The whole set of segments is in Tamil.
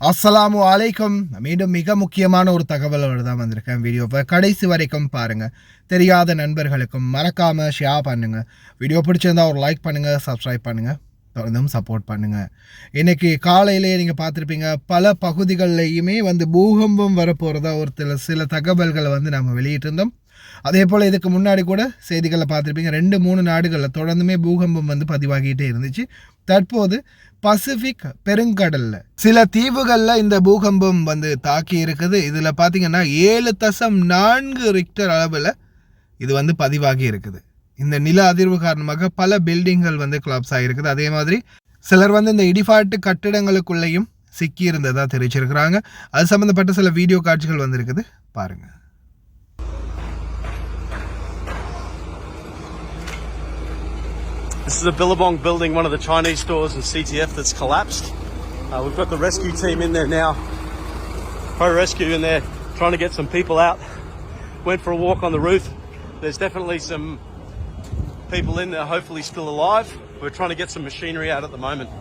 அஸ்ஸலாமு அலைக்கும். மீண்டும் மிக முக்கியமான ஒரு தகவலோடு தான் வந்திருக்கேன். வீடியோவை கடைசி வரைக்கும் பாருங்கள். தெரியாத நண்பர்களுக்கும் மறக்காமல் ஷேர் பண்ணுங்கள். வீடியோ பிடிச்சிருந்தா ஒரு லைக் பண்ணுங்கள், சப்ஸ்கிரைப் பண்ணுங்கள், தொடர்ந்தும் சப்போர்ட் பண்ணுங்கள். இன்றைக்கி காலையிலேயே நீங்கள் பார்த்துருப்பீங்க, பல பகுதிகளிலையுமே பூகம்பம் வரப்போகிறதா ஒரு சில தகவல்களை நம்ம வெளியிட்டிருந்தோம். அதே போல் இதுக்கு முன்னாடி கூட செய்திகளில் பார்த்துருப்பீங்க, 2-3 நாடுகளில் தொடர்ந்துமே பூகம்பம் பதிவாகிட்டே இருந்துச்சு. தற்போது பசிபிக் பெருங்கடலில் சில தீவுகளில் இந்த பூகம்பம் தாக்கி இருக்குது. இதில் பார்த்தீங்கன்னா 7.4 ரிக்டர் அளவில் இது பதிவாகி இருக்குது. இந்த நில அதிர்வு காரணமாக பல பில்டிங்கள் கொலாப்ஸ் ஆகிருக்குது. அதே மாதிரி சிலர் இந்த இடிபாட்டு கட்டிடங்களுக்குள்ளேயும் சிக்கி இருந்ததாக தெரிவிச்சிருக்கிறாங்க. அது சம்மந்தப்பட்ட சில வீடியோ காட்சிகள் வந்திருக்குது, பாருங்கள். This is a Billabong building, one of the Chinese stores in CTF that's collapsed. We've got the rescue team in there now. Pro rescue in there trying to get some people out. Went for a walk on the roof. There's definitely some people in there, hopefully still alive. We're trying to get some machinery out at the moment.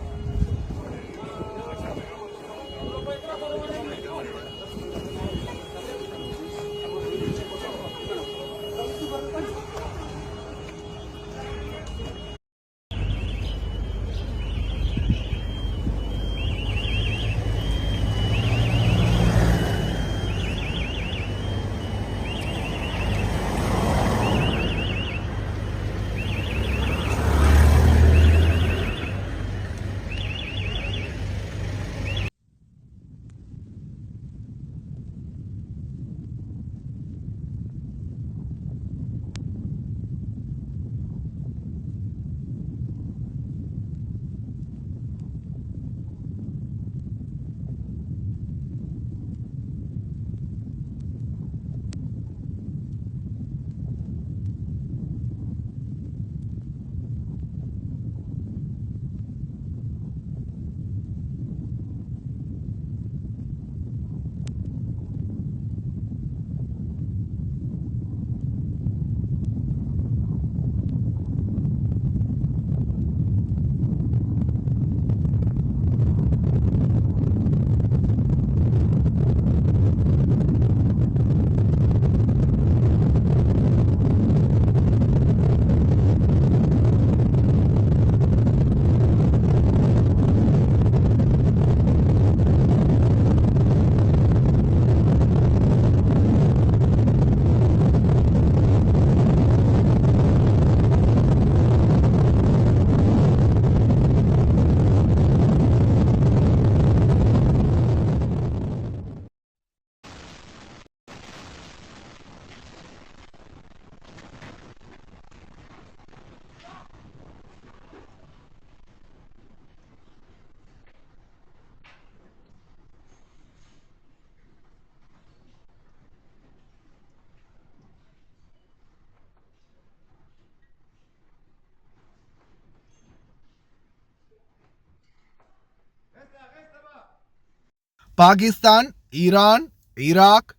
Pakistan, Iran, Iraq,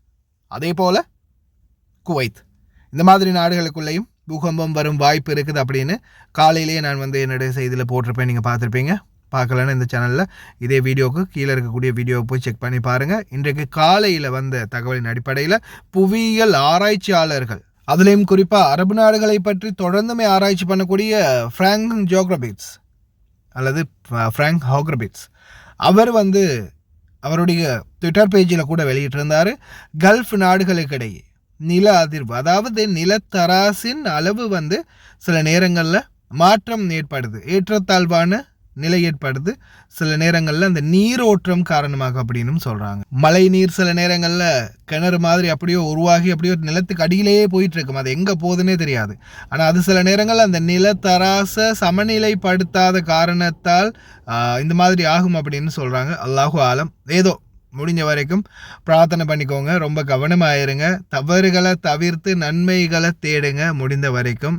அதே போல் குவைத், இந்த மாதிரி நாடுகளுக்குள்ளேயும் பூகம்பம் வரும் வாய்ப்பு இருக்குது அப்படின்னு காலையிலேயே நான் என்னுடைய செய்தியில் போட்டிருப்பேன். நீங்கள் பார்த்துருப்பீங்க. பார்க்கலன்னு இந்த சேனலில் இதே வீடியோவுக்கு கீழே இருக்கக்கூடிய வீடியோவை போய் செக் பண்ணி பாருங்கள். இன்றைக்கு காலையில் வந்த தகவலின் அடிப்படையில் புவியியல் ஆராய்ச்சியாளர்கள், அதுலேயும் குறிப்பாக அரபு நாடுகளை பற்றி தொடர்ந்துமே ஆராய்ச்சி பண்ணக்கூடிய ஃப்ராங்க் ஜோக்ரபிட்ஸ் அல்லது ஃப்ராங்க் ஹோக்ரபிட்ஸ், அவர் அவருடைய ட்விட்டர் பேஜில் கூட வெளியிட்டிருந்தார். கல்ஃப் நாடுகளுக்கிடையே நில அதிர்வு, அதாவது நிலத்தராசின் அளவு சில நேரங்களில் மாற்றம் ஏற்படுது, ஏற்றத்தாழ்வான நிலை ஏற்படுது. சில நேரங்களில் அந்த நீரோட்டம் காரணமாக அப்படின்னு சொல்கிறாங்க. மழை நீர் சில நேரங்களில் கிணறு மாதிரி அப்படியோ உருவாகி அப்படியோ நிலத்துக்கு அடியிலேயே போயிட்டு இருக்கும், அது எங்கே போகுதுன்னே தெரியாது. ஆனால் அது சில நேரங்களில் அந்த நிலத்தராசை சமநிலைப்படுத்தாத காரணத்தால் இந்த மாதிரி ஆகும் அப்படின்னு சொல்கிறாங்க. அல்லாஹு ஆலம். ஏதோ முடிஞ்ச வரைக்கும் பிரார்த்தனை பண்ணிக்கோங்க, ரொம்ப கவனமாயிருங்க, தவறுகளை தவிர்த்து நன்மைகளை தேடுங்க. முடிந்த வரைக்கும்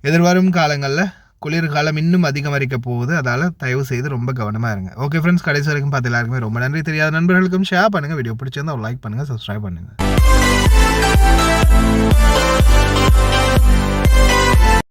எதிர்வரும் காலங்களில் குளிர்காலம் இன்னும் அதிகரிக்க போகுது, அதால் தயவு செய்து ரொம்ப கவனமாக இருங்க. ஓகே ஃப்ரெண்ட்ஸ், கடைசி வரைக்கும் பார்த்து எல்லாருக்குமே ரொம்ப நன்றி. தெரியாத நண்பர்களுக்கும் ஷேர் பண்ணுங்கள், வீடியோ பிடிச்சிருந்தா ஒரு லைக் பண்ணுங்கள், சப்ஸ்கிரைப் பண்ணுங்கள்.